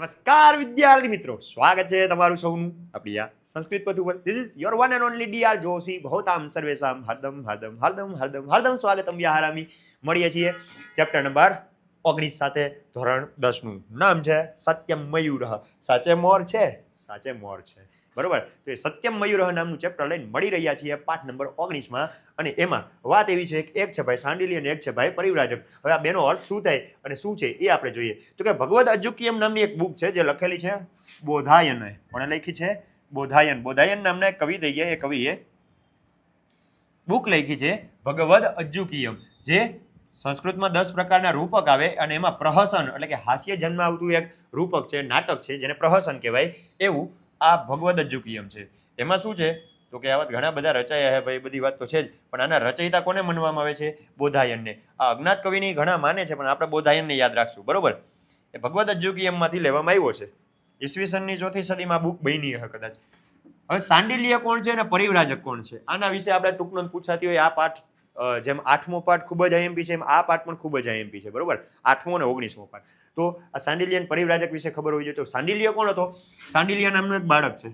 નમસ્કાર વિદ્યાર્થી મિત્રો, સ્વાગત છે તમારું સૌનું આપણી આ સંસ્કૃત પથ ઉપર. This is your one and only D R Joshi. ભવતામ સર્વેસામ હાર્દમ હાર્દમ હાર્દમ હાર્દમ હાર્દમ સ્વાગતમ યાહારામી. મળીએ છીએ ચેપ્ટર નંબર 19 સાથે. ધોરણ 10 નું નામ છે સત્યમ મયુરઃ. સાચે મોર છે, સાચે મોર છે, બરોબર. તો એ સત્યમ મયુરઃ નામનું ચેપ્ટર લઈને મળી રહ્યા છીએ પાઠ નંબર 19 માં. અને એમાં વાત એવી છે કે એક છે ભાઈ સાંડિલ્ય અને એક છે ભાઈ પરિવ્રાજક. હવે આ બેનો અર્થ શું થાય અને શું છે એ આપણે જોઈએ. તો કે ભગવદ અજ્જુકિયમ નામની એક બુક છે જે લખેલી છે બોધાયન. કોણે લખી છે? બોધાયન. બોધાયન નામના એક કવિ થઈ ગયા. એ કવિએ બુક લખી છે ભગવદ અજ્જુકિયમ, જે સંસ્કૃતમાં 10 પ્રકારના રૂપક આવે અને એમાં પ્રહસન એટલે કે હાસ્ય જન્મ આવતું એક રૂપક છે, નાટક છે, જેને પ્રહસન કહેવાય. એવું આ ભગવદ અજ્જુકિયમ છે. એમાં શું છે તો કે આવા ઘણા બધા રચાયા છે ભાઈ, બધી વાત તો છે જ, પણ આના રચયિતા કોને માનવામાં આવે છે? બોધાયનને. આ અજ્ઞાત કવિની ઘણા માને છે, પણ આપણે બોધાયનને યાદ રાખશું, બરોબર. એ ભગવદ અજ્જુકિયમમાંથી લેવામાં આવ્યો છે. ઈસવીસનની 4th સદીમાં બુક બની હશે કદાચ. હવે સાંડિલ્ય કોણ છે અને પરિવ્રાજક કોણ છે, આના વિશે આપણે ટૂંકમાં પૂછાતી હોય. આ પાઠ જેમ 8મો પાઠ ખૂબ જ આઈએમપી છે, એમ આ પાઠ પણ ખૂબ જ આઈએમપી છે, બરોબર. 8મો અને 19મો પાઠ. તો આ સાંડિલ્ય અને પરિવ્રાજક વિશે ખબર હોવી જોઈએ. તો સાંડિલ્ય કોણ હતો? સાંડિલ્ય નામનો એક બાળક છે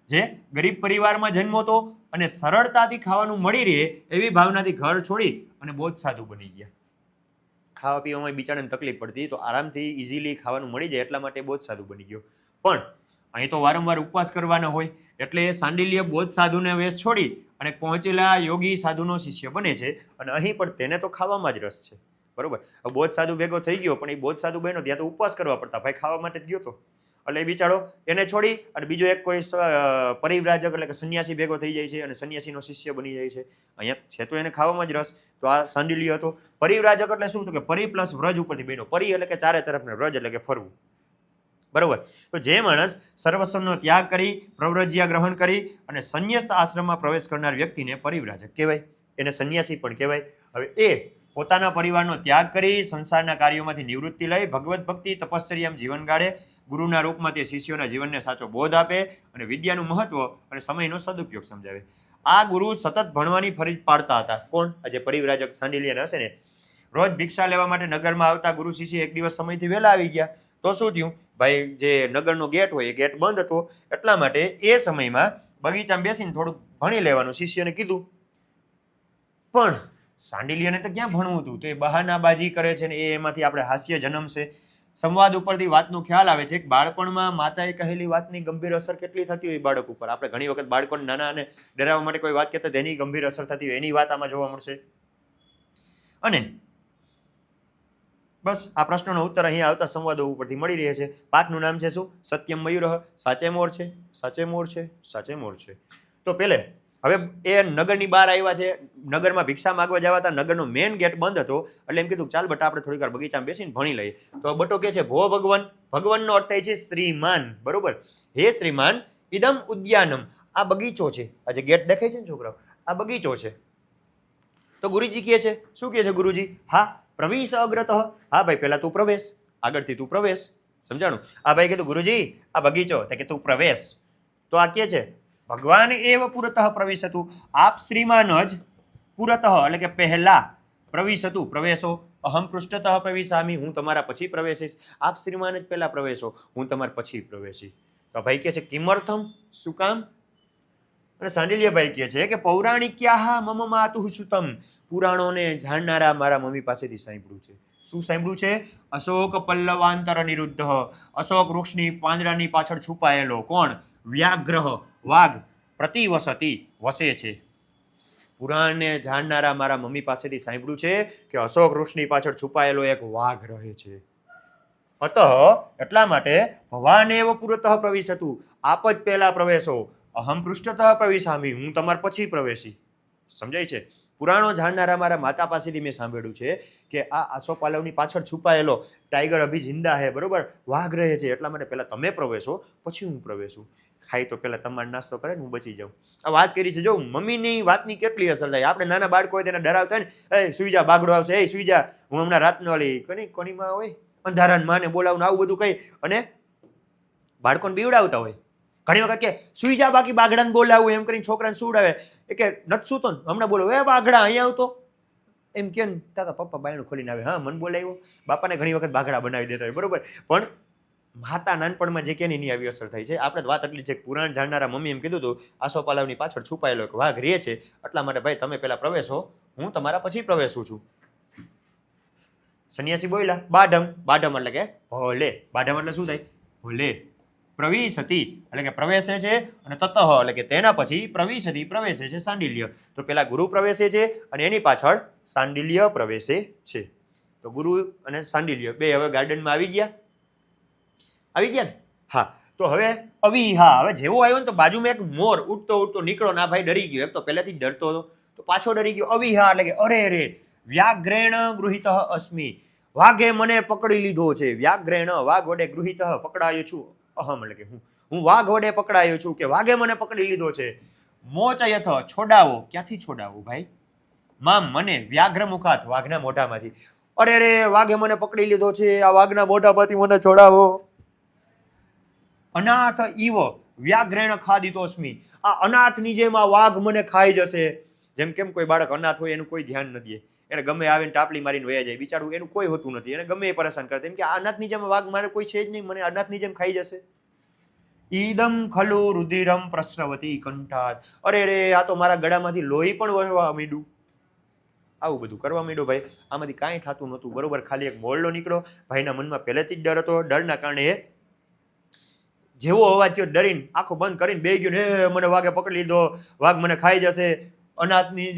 જે ગરીબ પરિવારમાં જન્મો હતો અને સરળતાથી ખાવાનું મળી રહે એવી ભાવનાથી ઘર છોડી અને બહુ જ સાધુ બની ગયા. ખાવા પીવામાં બિચારાને તકલીફ પડતી, તો આરામથી ઇઝીલી ખાવાનું મળી જાય એટલા માટે બહુ જ સાધુ બની ગયો. પણ અહીં તો વારંવાર ઉપવાસ કરવાના હોય એટલે સાંડિલ્ય બોધ સાધુને વેશ છોડી અને પહોંચેલા યોગી સાધુનો શિષ્ય બને છે. અને અહીં પણ તેને તો ખાવામાં જ રસ છે, બરોબર. બોધ સાધુ ભેગો થઈ ગયો, પણ એ બોધ સાધુ બન્યો ત્યાં તો ઉપવાસ કરવા પડતા, ભાઈ ખાવા માટે જ ગયો તો. એટલે એ બિચારો એને છોડી અને બીજો એક કોઈ પરિવ્રાજક એટલે કે સંન્યાસી ભેગો થઈ જાય છે અને સંન્યાસીનો શિષ્ય બની જાય છે. અહીંયા છે તો એને ખાવામાં જ રસ, તો આ સાંડિલ્ય હતો. પરિવ્રાજક એટલે શું? તો કે પરી પ્લસ વ્રજ ઉપરથી બન્યો. પરી એટલે કે ચારે તરફને, વ્રજ એટલે કે ફરવું, બરોબર. તો જે માણસ સર્વસ્વનો ત્યાગ કરી પ્રવ્રજ્યા ગ્રહણ કરી અને સંન્યસ્ત આશ્રમમાં પ્રવેશ કરનાર વ્યક્તિને પરિવ્રાજક કહેવાય, એને સંન્યાસી પણ કહેવાય. હવે એ પોતાના પરિવારનો ત્યાગ કરી સંસારના કાર્યોમાંથી નિવૃત્તિ લઈ ભગવત ભક્તિ તપશ્ચર્યામાં જીવન ગાળે. ગુરુના રૂપમાં તે શિષ્યોના જીવનને સાચો બોધ આપે અને વિદ્યાનું મહત્વ અને સમયનો સદુપયોગ સમજાવે. આ ગુરુ સતત ભણવાની ફરજ પાડતા હતા. કોણ? આ જે પરિવ્રાજક સાંડિલ્ય હશે ને. રોજ ભિક્ષા લેવા માટે નગરમાં આવતા ગુરુ શિષ્ય એક દિવસ સમયથી વહેલા આવી ગયા. તો શું થયું ભાઈ, જે નગરનો ગેટ હોય એ ગેટ બંધ હતો, એટલા માટે એ સમયમાં બગીચામાં બેસીને થોડુંક ભણી લેવાનું શિષ્યને કીધું. પણ સાંડિલ્યને તો ક્યાં ભણવું હતું, તો એ બહાનાબાજી કરે છે ને એમાંથી આપણે હાસ્ય જન્મશે. સંવાદ ઉપરથી વાતનો ખ્યાલ આવે છે કે બાળપણમાં માતાએ કહેલી વાતની ગંભીર અસર કેટલી થતી હોય બાળક ઉપર. આપણે ઘણી વખત બાળકોને નાના અને ડરાવવા માટે કોઈ વાત કહેતા તેની ગંભીર અસર થતી હોય, એની વાત આમાં જોવા મળશે. અને બસ આ પ્રશ્નનો ઉત્તર અહીંયા આવતા સંવાદો ઉપરથી મળી રહે છે. પાઠનું નામ છે શું? સત્યમ મયુરઃ. સાચે મોર છે, સાચે મોર છે, સાચે મોર છે. તો પેલે હવે એ નગરની બહાર આવ્યા છે. નગરમાં ભિક્ષા માંગવા જવા હતા, નગરનો મેઇન ગેટ બંધ હતો. એટલે એમ કીધું ચાલ બટા આપણે થોડીક વાર બગીચામાં બેસીને ભણી લઈએ. તો બટો કે છે ભો ભગવાન. ભગવાનનો અર્થ થાય છે શ્રીમાન, બરોબર. હે શ્રીમાન, ઇદમ ઉદ્યાનમ. આ બગીચો છે. આ જે ગેટ દેખાય છે ને છોકરાઓ, આ બગીચો છે. તો ગુરુજી કહે છે, શું કહે છે ગુરુજી? હા પ્રવેશ અગ્રતઃ. હા ભાઈ પહેલા તું પ્રવેશ, આગળથી તું પ્રવેશ. સમજાણું? આ ભાઈ કીધું ગુરુજી આ બગીચો, તો કે તું પ્રવેશ. તો આ કે છે ભગવાન એવ પુરતઃ પ્રવિશતું. આપ શ્રીમાન જ પુરતઃ એટલે કે પહેલા પ્રવિશતું, પ્રવેશો. અહમ પૃષ્ઠતઃ પ્રવિશામી, હું તમારા પછી પ્રવેશીશ. આપ શ્રીમાન જ પહેલા પ્રવેશો, હું તમારા પછી પ્રવેશી. તો ભાઈ કે છે કિમર્થમ, શું કામ? અને સાંડિલ્યભાઈ કહે છે કે પૌરાણિક્યાહ મમ માતુઃ સુતમ. પુરાણોને જાણનારા મારા મમ્મી પાસેથી સાંભળ્યું છે. શું સાંભળ્યું છે? અશોક પલ્લવાંતર નિરુદ્ધ. અશોક વૃક્ષની પાંદડાની પાછળ છુપાયેલો કોણ? વ્યાઘ્રહ, વાઘ. પ્રતિવસતી, વસે છે. પુરાણને જાણનારા મારા મમ્મી પાસેથી સાંભળ્યું છે કે અશોક વૃક્ષની પાછળ છુપાયેલો એક વાઘ રહે છે. અતઃ એટલા માટે ભવાન એવ પુરતઃ પ્રવિશતું. આપ જ પહેલા પ્રવેશો. અહમ પૃષ્ઠતઃ પ્રવિશામી, હું તમારા પછી પ્રવેશી. સમજાય છે? પુરાણો જાણનારા મારા માતા પાસેથી મેં સાંભળ્યું છે કે આ આસોપાલવની પાછળ છુપાયેલો ટાઈગર અભી જિંદા હે, બરોબર, વાઘ રહે છે. એટલા માટે પહેલા તમે પ્રવેશો, પછી હું પ્રવેશું. ખાઈ તો પહેલા તમારો નાસ્તો કરે ને હું બચી જાઉં. આ વાત કરી છે. જો મમ્મીની વાતની કેટલી અસર થાય. આપણે નાના બાળકો હોય તેને ડરાવતા ને, એ સુઈ જા બાગડો આવશે, એ સુઈ જા, હું હમણાં રાતનો વાળી કોનીમાં હોય અંધારાને માને બોલાવું, આવું બધું કહી અને બાળકોને બીવડાવતા હોય. ઘણી વખત કે સુઈ જા બાકી બાગડાને બોલાવું, એમ કરીને છોકરાને સુવડાવે. એ કે નથી સૂતો ને, હમણાં બોલો એ બાગડા અહીંયા આવતો, એમ કે તાતા પપ્પા બાયણું ખોલીને આવે. હા મને બોલાવ્યો. બાપાને ઘણી વખત બાગડા બનાવી દેતા હોય, બરોબર. પણ માતા નાનપણમાં જે કે એની આવી અસર થાય છે. આપણે વાત એટલી છે, પુરાણ જાણનારા મમ્મી એમ કીધું હતું, આસોપાલવની પાછળ છુપાયેલો એક વાઘ રહે છે, એટલા માટે ભાઈ તમે પેલા પ્રવેશો, હું તમારા પછી પ્રવેશું છું. સન્યાસી બોલ્યા બાઢમ. બાઢમ એટલે કે ભલે. બાઢમ એટલે શું થાય? ભલે. પ્રવિશતિ એટલે કે પ્રવેશે છે, અને તતઃ એટલે કે તેના પછી પ્રવિશતિ પ્રવેશે છે સાંડિલ્ય. તો પેલા ગુરુ પ્રવેશે છે અને એની પાછળ સાંડિલ્ય પ્રવેશે છે. તો ગુરુ અને સાંડિલ્ય બે હવે ગાર્ડનમાં આવી ગયા. આવી ગયા ને? હા. તો હવે હવે જેવો આવ્યો ને તો બાજુમાં એક મોર ઉડતો ઉડતો નીકળો. ના ભાઈ ડરી ગયો, એમ તો પહેલેથી જ ડરતો હતો, તો પાછો ડરી ગયો. અવિહા એટલે કે અરે રે, વ્યાઘ્રેણ ગૃહિત અસ્મિ, વાઘે મને પકડી લીધો છે. વ્યાઘ્રેણ વાઘ વડે ગૃહિત પકડાયો છું. અહમ એટલે કે હું વાઘ વડે પકડાયો છું, કે વાઘે મને પકડી લીધો છે. મોચયથ છોડાવો. ક્યાંથી છોડાવો ભાઈ? મામ મને, વ્યાઘ્ર મુખાત વાઘના મોઢામાંથી. અરે રે, વાઘે મને પકડી લીધો છે, આ વાઘના મોઢામાંથી મને છોડાવો. અનાથ ઈવ વ્યાઘ્રેણ ખાદિતોસ્મિ, આ અનાથની જેમ આ વાઘ મને ખાઈ જશે. જેમ કેમ કોઈ બાળક અનાથ હોય એનું કોઈ ધ્યાન ન દે, એને ગમે આવીને ટાપલી મારીને વયા જાય, બિચારું એનું કોઈ હોતું નથી, એને ગમે એ પરેશાન કરે, કેમ કે આ અનાથની જેમ વાઘ મારે કોઈ છે જ નહીં, મને અનાથની જેમ ખાઈ જશે. ઈદમ ખલુ રુધિરમ પ્રસ્રવતી કંઠાત, અરે રે, આ તો મારા ગળામાંથી લોહી પણ વહેવા માંડ્યું. આવું બધું કરવા માંડ્યો ભાઈ. આમાંથી કાંઈ થતું નહોતું, બરોબર. ખાલી એક મોરલો નીકળો. ભાઈના મનમાં પહેલેથી જ ડર હતો. ડરના કારણે એ જેવો અવાજ થયો ડરીને આંખો બંધ કરીને બેહી ગયો ને, મને વાઘે પકડી લીધો, વાઘ મને ખાઈ જશે, અનાથની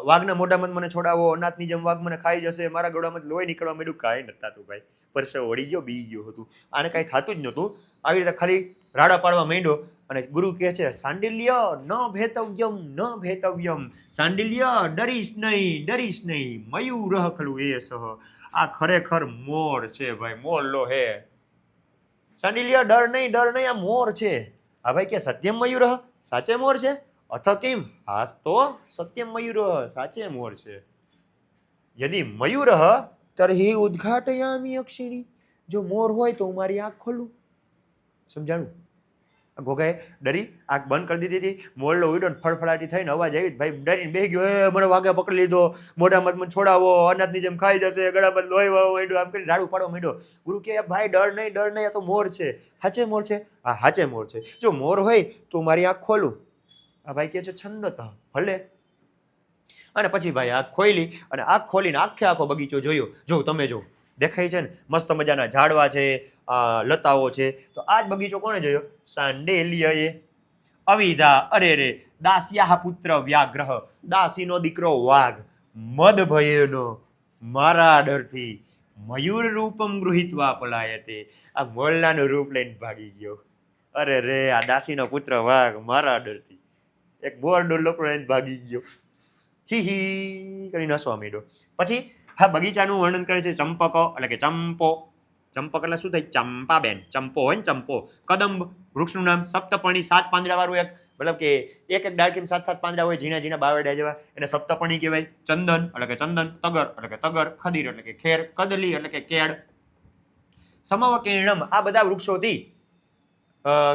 વાઘના મોઢામાં મને છોડાવો, અનાથની જેમ વાઘ મને ખાઈ જશે, મારા ગળામાં લોહી નીકળવા માંડ્યું. કાંઈ નથી થતું ભાઈ, પરસેવો વળી ગયો, બી ગયો હતું, આને કાંઈ થતું જ નહોતું. આવી રીતે ખાલી રાડા પાડવા માંડ્યો. અને ગુરુ કહે છે, સાંડિલ્ય ન ભેતવ્યમ ન ભેતવ્યમ, સાંડિલ્ય ડરીશ નહીં, ડરીશ નહીં, મયુર ખલું એ સહ, આ ખરેખર મોર છે ભાઈ, મોર લો હે. સાંડિલ્ય ડર નહીં, ડર નહીં, આ મોર છે. હા ભાઈ, કે સત્યમ મયુર, સાચે મોર છે? અથ કિમ, હાસ તો સત્યમ મયુર, સાચે મોર છે. યદિ મયુર તર્હિ ઉદ્ઘાટયામિ અક્ષિણી, જો મોર હોય તો હું મારી આંખ ખોલું. સમજાણું? ગોગાએ ડરી આંખ બંધ કરી દીધી હતી. મોરલો ઉડ્યો ને ફળફળાટી થઈને અવાજ આવી, ભાઈ ડરીને બેસી ગયો, એ મને વાઘે પકડી લીધો, મોઢામાં મને છોડાવો, અનાજની જેમ ખાઈ જશે, ગળામાં લોહી વાવ માંડ્યો, આમ કરીને રાડું પાડવા માંડ્યો. ગુરુ કહે, ભાઈ ડર નહીં, ડર નહીં, આ તો મોર છે. હાચે મોર છે? હા, હાચે મોર છે. જો મોર હોય તો મારી આંખ ખોલું. આ ભાઈ કહે છે, છંદત ભલે. અને પછી ભાઈ આંખ ખોલી, અને આંખ ખોલીને આખો બગીચો જોયો. જો તમે જો દેખાય છે ને, મસ્ત મજાના ઝાડવા છે, લતાઓ છે. તો આ જ બગીચો કોણે જોયો? સાંડિલ્યએ. અવિધા, અરે રે, દાસ્યાહ પુત્ર વ્યાઘ્રહ, દાસીનો દીકરો વાઘ, મદ ભયેનો, મારા ડરથી, મયુર રૂપમ ગૃહિત્વા પલાયતે, આ મોરલાનું રૂપ લઈને ભાગી ગયો. અરે રે, આ દાસીનો પુત્ર વાઘ મારા ડરથી એક બોરડો લોકો લઈને ભાગી ગયો. હી હી કરીને હસવા માંડ્યો. પછી હા, બગીચાનું વર્ણન કરે છે. ચંપક એટલે કે ચંપો. ચંપક એટલે શું થાય? ચંપાબેન. ચંપો હોય ને, ચંપો. કદંબ વૃક્ષનું નામ. સપ્તપર્ણી 7 પાંદડા વાળું એક, મતલબ કે એક ડાળખીમાં 7 પાંદડા હોય, ઝીણા ઝીણા બાવડા જેવા, એને સપ્તપર્ણી કહેવાય. ચંદન એટલે કે ચંદન, તગર એટલે કે તગર, ખદીર એટલે કે ખેર, કદલી એટલે કે કેળ, સમવકીર્ણમ આ બધા વૃક્ષોથી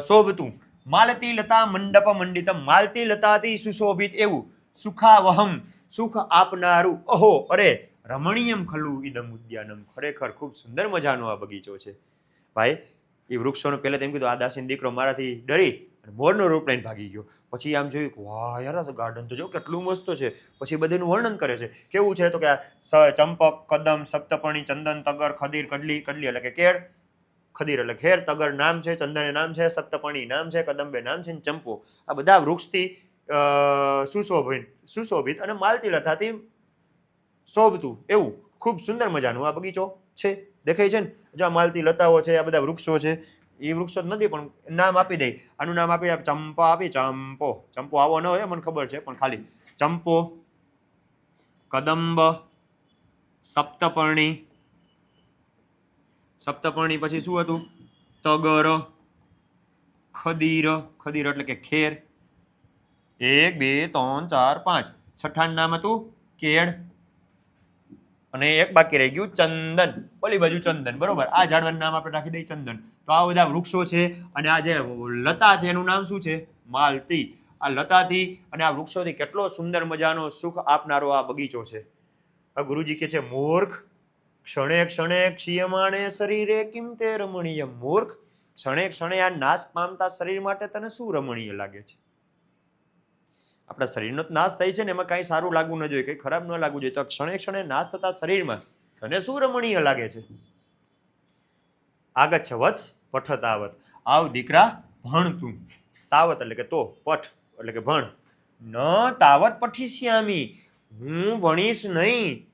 શોભતું. માલતી લતા મંડપ મંડિતમ, માલતી લતાથી સુશોભિત એવું, સુખાવહમ સુખ આપનારું. ઓહો, અરે રમણીયમ ખલુ ઇદમ ઉદ્યાનમ, ખરેખર ખૂબ સુંદર મજાનો આ બગીચો છે ભાઈ. એ વૃક્ષોનો પહેલા તેમ કીધું, આ દાસીનો દીકરો મારાથી ડરી અને મોરનો રૂપ લઈને ભાગી ગયો. પછી આમ જોયું કે વાહ યાર, આ તો ગાર્ડન તો જો કેટલું મસ્ત છે. પછી બધું વર્ણન કરે છે. કેવું છે? તો કે ચંપક, કદમ, સપ્તપર્ણી, ચંદન, તગર, ખદીર, કદલી, કદલી એટલે કે કેળ, ખદીર એટલે ખેર, તગર નામ છે, ચંદન નામ છે, સપ્તપર્ણી નામ છે, કદંબે નામ છે, ચંપો આ બધા વૃક્ષથી સુશોભિત અને માલતી લતાથી શોભતું એવું ખૂબ સુંદર મજાનું આ બગીચો છે. દેખાય છે ને? જો આ માલતી લતાઓ છે, આ બધા વૃક્ષો છે. એ વૃક્ષો નથી પણ નામ આપી દઈ. આનું નામ આપી ચંપા આપી, ચંપો. ચંપો આવો ન હોય મને ખબર છે, પણ ખાલી ચંપો, કદંબ, સપ્તપર્ણી. સપ્તપર્ણી પછી શું હતું? તગર, ખદીર, ખદીર એટલે કે ખેર. 1 2 3 4 5 છઠ્ઠાનું નામ હતું કેળ. અને એક બાકી રહી ગયું ચંદન. ઓલી બાજુ ચંદન, બરોબર. આ ઝાડવાનું નામ આપણે રાખી દઈએ ચંદન. તો આ બધા વૃક્ષો છે. અને આ જે લતા છે એનું નામ શું છે? માલતી. આ લતાથી અને આ વૃક્ષોથી કેટલો સુંદર મજાનો સુખ આપનારો આ બગીચો છે. આ ગુરુજી કે છે, મૂર્ખ ક્ષણે ક્ષણે ક્ષીયમાણે શરીરે કિમ તે રમણીય. મૂર્ખ, ક્ષણે ક્ષણે આ નાશ પામતા શરીર માટે તને શું રમણીય લાગે છે? આપણા શરીરનો નાશ થાય છે ને, એમાં કાંઈ સારું લાગવું ન જોઈએ, કંઈ ખરાબ ન લાગવું જોઈએ. તો ક્ષણે ક્ષણે નાશ થતા શરીરમાં તને શું રમણીય લાગે છે? આગચ્છ વત્સ પઠ તાવત. આવ દીકરા ભણ તું. તાવત એટલે કે તો, પઠ એટલે કે ભણ. ન તાવત પઠિષ્યામિ, હું ભણીશ નહીં.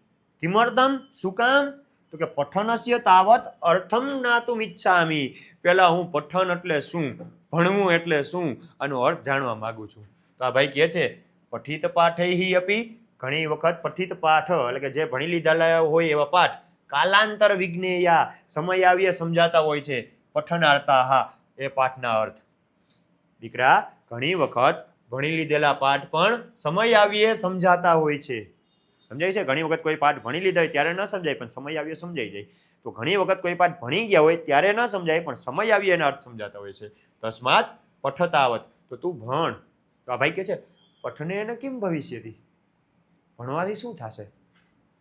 કિમર્થમ, શું કામ? તો કે પઠનસ્ય તાવત અર્થમ જ્ઞાતુમ ઈચ્છામિ. પહેલા હું પઠન એટલે શું, ભણવું એટલે શું, આનો અર્થ જાણવા માંગુ છું. તો આ ભાઈ કહે છે પઠિત પાઠૈહિ અપી, ઘણી વખત પઠિત પાઠ એટલે કે જે ભણી લીધેલા હોય એવા પાઠ કાલાંતર વિજ્ઞેયા, સમય આવીએ સમજાતા હોય છે. પઠનાર્થા, એ પાઠના અર્થ. દીકરા, ઘણી વખત ભણી લીધેલા પાઠ પણ સમય આવીએ સમજાતા હોય છે. સમજાય છે? ઘણી વખત કોઈ પાઠ ભણી લીધા હોય ત્યારે ન સમજાય, પણ સમય આવીએ સમજાઈ જાય. તો ઘણી વખત કોઈ પાઠ ભણી ગયા હોય ત્યારે ન સમજાય, પણ સમય આવીએ એના અર્થ સમજાતા હોય છે. તસ્માત પઠતાવત, તો તું ભણ. તો આ ભાઈ કે છે પઠને એને કેમ ભવિષ્યથી, ભણવાથી શું થશે?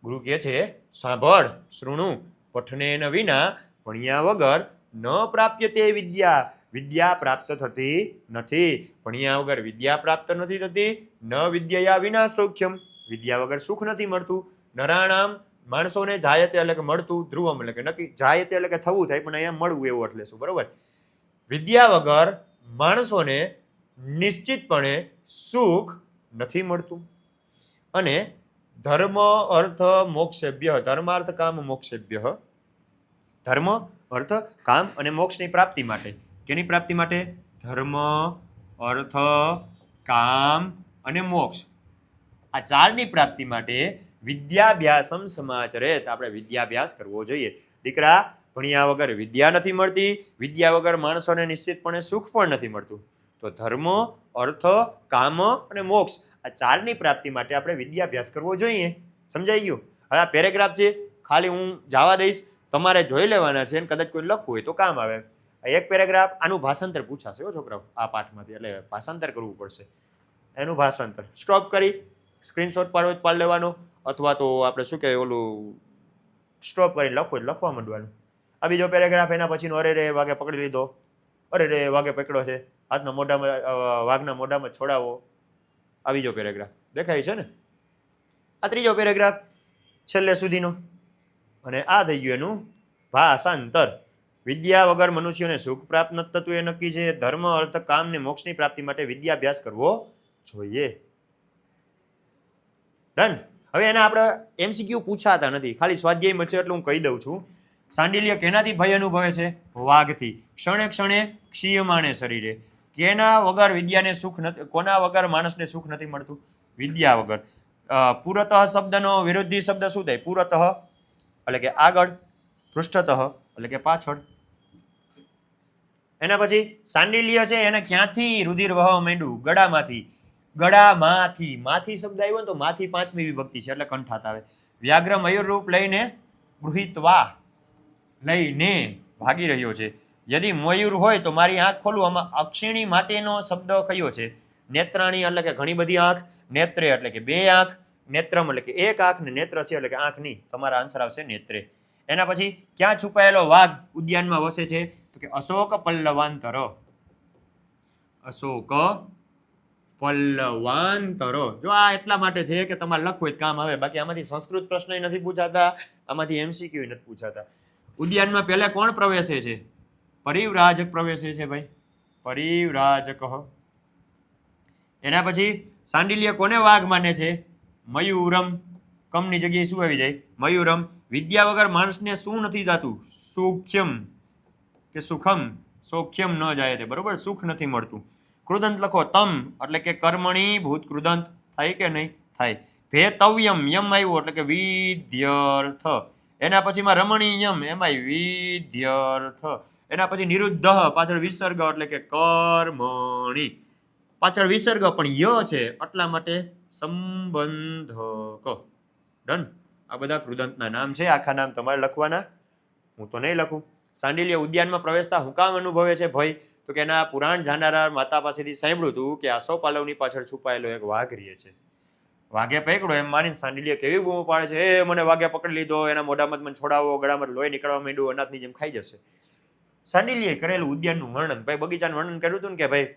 ગુરુ કહે છે સાંભળ, શૃણુ. પઠને વિના, ભણ્યા વગર, ન પ્રાપ્ય તે વિદ્યા, વિદ્યા પ્રાપ્ત થતી નથી. ભણ્યા વગર વિદ્યા પ્રાપ્ત નથી થતી. ન વિદ્યા વિના સૌખ્યમ, વિદ્યા વગર સુખ નથી મળતું. નરાણામ, માણસોને જાયતે એટલે કે મળતું, ધ્રુવમ એટલે કે નક્કી, જાયતે એટલે કે થવું થાય, પણ અહીંયા મળવું એવું એટલે શું? બરોબર. વિદ્યા વગર માણસોને નિશ્ચિતપણે સુખ નથી મળતું. અને ધર્મ અર્થ મોક્ષેભ્ય, ધર્માર્થ કામ મોક્ષેભ્ય, ધર્મ અર્થ કામ અને મોક્ષની પ્રાપ્તિ માટે. કેની પ્રાપ્તિ માટે? ધર્મ અર્થ કામ અને મોક્ષ, આ ચારની પ્રાપ્તિ માટે વિદ્યાભ્યાસમ સમાચરેત, આપણે વિદ્યાભ્યાસ કરવો જોઈએ. દીકરા, ભણ્યા વગર વિદ્યા નથી મળતી, વિદ્યા વગર માણસોને નિશ્ચિતપણે સુખ પણ નથી મળતું. તો ધર્મ અર્થ કામ અને મોક્ષ, આ ચારની પ્રાપ્તિ માટે આપણે વિદ્યાભ્યાસ કરવો જોઈએ. સમજાઈ ગયું? હવે આ પેરેગ્રાફ છે, ખાલી હું જવા દઈશ, તમારે જોઈ લેવાના છે, અને કદાચ કોઈ લખવું હોય તો કામ આવે. એક પેરેગ્રાફ, આનું ભાષાંતર પૂછાશે હો છોકરાઓ આ પાઠમાંથી, એટલે ભાષાંતર કરવું પડશે. એનું ભાષાંતર સ્ટોપ કરી સ્ક્રીનશોટ પાડો પાડી લેવાનો, અથવા તો આપણે શું કહેવાય ઓલું સ્ટોપ કરીને લખવું લખવા માંડવાનું. આ બીજો પેરેગ્રાફ, એના પછીનો અરે રે વાગે પકડી લીધો, અરે રે વાગે પકડ્યો છે, હાથના મોઢામાં વાઘના મોઢામાં છોડાવો. આ બીજો પેરેગ્રાફ દેખાય છે ને? આ ત્રીજો પેરેગ્રાફ છેલ્લે સુધીનો, અને આ થઈ ગયું એનું ભાષાંતર. વિદ્યા વગર મનુષ્યોને સુખ પ્રાપ્ત નથી થતું એ નક્કી છે. ધર્મ અર્થ કામ ને મોક્ષની પ્રાપ્તિ માટે વિદ્યાભ્યાસ કરવો જોઈએ. ડન. હવે એના આપણે એમસીક્યુ પૂછાતા નથી, ખાલી સ્વાધ્યાયમાં છે એટલે હું કહી દઉં છું. સાંડિલ્ય કેનાથી ભય અનુભવે છે? વાઘથી. ક્ષણે ક્ષણે ક્ષીયમાણે શરીરે. કેના વગર વિદ્યાને સુખ નથી, કોના વગર માણસને સુખ નથી મળતું? વિદ્યા વગર. પુરતઃ શબ્દનો વિરોધી શબ્દ શું થાય? પુરતઃ એટલે કે આગળ, પૃષ્ઠતઃ એટલે કે પાછળ. એના પછી સાંડિલ્ય છે, એને ક્યાંથી રુધિર વહવા માંડ્યું? ગળામાંથી. ગળામાંથી, માથી શબ્દ આવ્યો ને તો માથી પાંચમી વિભક્તિ છે એટલે કંઠાત આવે. વ્યાઘ્ર મયુર રૂપ લઈને ગૃહિતવા, લઈને ભાગી રહ્યો છે. યદિ મયુર હોય તો મારી આંખ ખોલું. આમાં અક્ષિણી માટેનો શબ્દ કયો છે? નેત્રાણી એટલે કે ઘણી બધી આંખ, નેત્રે એટલે કે બે આંખ, નેત્રમ એટલે કે એક આંખ, ને નેત્રસ્ય એટલે કે આંખ નહીં. તમારા આન્સર આવશે નેત્રે. એના પછી ક્યાં છુપાયેલો વાઘ ઉદ્યાનમાં વસે છે? તો કે અશોક પલ્લવાંતર. અશોક પલ્લવાંતર. જો આ એટલા માટે છે કે તમારે લખવું જ કામ આવે, બાકી આમાંથી સંસ્કૃત પ્રશ્ન નથી પૂછાતા, આમાંથી એમસીક્યુ નથી પૂછાતા. ઉદ્યાનમાં પહેલા કોણ પ્રવેશે છે? પરિવ્રાજક પ્રવેશે છે ભાઈ, પરિવ્રાજક. એના પછી સાંડિલ્ય કોને વાઘ માને છે? મયુરમ. કમની જગ્યાએ શું આવી જાય? મયુરમ. વિદ્યા વગર માણસને શું નથી થતું? સૌખ્યમ કે સુખમ, સૌખ્યમ ન જાય તે, બરોબર, સુખ નથી મળતું. કૃદંત લખો, તમ એટલે કે કર્મણી ભૂત કૃદંત થાય કે નહીં? થાય. ભેતવ્યમ, યમ આવ્યો એટલે કે વિદ્યર્થ. એના પછીમાં રમણીયમ, એમાં વિદ્યર્થ. એના પછી નિરુદ્ધ, પાછળ વિસર્ગ એટલે કે કર્મણી. પાછળ વિસર્ગ પણ ય છે એટલા માટે સંબંધક. ડન. આ બધા કૃદંતના નામ છે, આખા નામ તમારે લખવાના, હું તો નહીં લખું. સાંડિલ્ય ઉદ્યાનમાં પ્રવેશતા હું કામ અનુભવે છે ભય? તો કે એના પુરાણ જાણનારા માતા પાસેથી સાંભળ્યું હતું કે આસો પાલવની પાછળ છુપાયેલો એક વાઘ રહે છે. વાઘે પકડો એમ માનીને સાંડિલીએ કેવી બૂમો પાડે છે, એ મને વાઘે પકડી લીધો, એના મોઢામાં મને છોડાવો, ગળામાં લોહી નીકળવા માંડ્યું, અનાથની જેમ ખાઈ જશે. સાંડિલીએ કરેલું ઉદ્યાનનું વર્ણન, ભાઈ બગીચાનું વર્ણન કર્યું હતું ને કે ભાઈ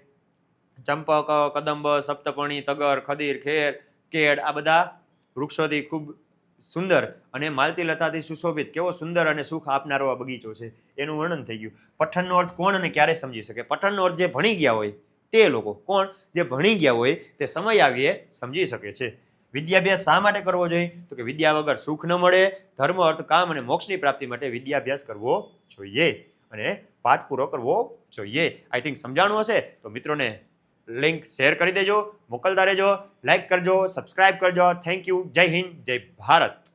ચંપક, કદંબ, સપ્તપર્ણી, તગર, ખદીર, ખેર, કેળ આ બધા વૃક્ષોથી ખૂબ સુંદર અને માલતી લતાથી સુશોભિત કેવો સુંદર અને સુખ આપનારો આ બગીચો છે એનું વર્ણન થઈ ગયું. પઠનનો અર્થ કોણ અને ક્યારે સમજી શકે? પઠનનો અર્થ જે ભણી ગયા હોય તે લોકો. કોણ? જે ભણી ગયા હોય તે સમય આવીએ સમજી શકે છે. વિદ્યાભ્યાસ શા માટે કરવો જોઈએ? તો કે વિદ્યા વગર સુખ ન મળે. ધર્મ, અર્થ, કામ અને મોક્ષની પ્રાપ્તિ માટે વિદ્યાભ્યાસ કરવો જોઈએ અને પાઠ પૂરો કરવો જોઈએ. આઈ થિંક સમજાણું હશે તો મિત્રોને લિંક શેર કરી દેજો, મોકલતા રહેજો, લાઈક કરજો, સબસ્ક્રાઇબ કરજો. Thank you. જય હિન્દ, જય ભારત.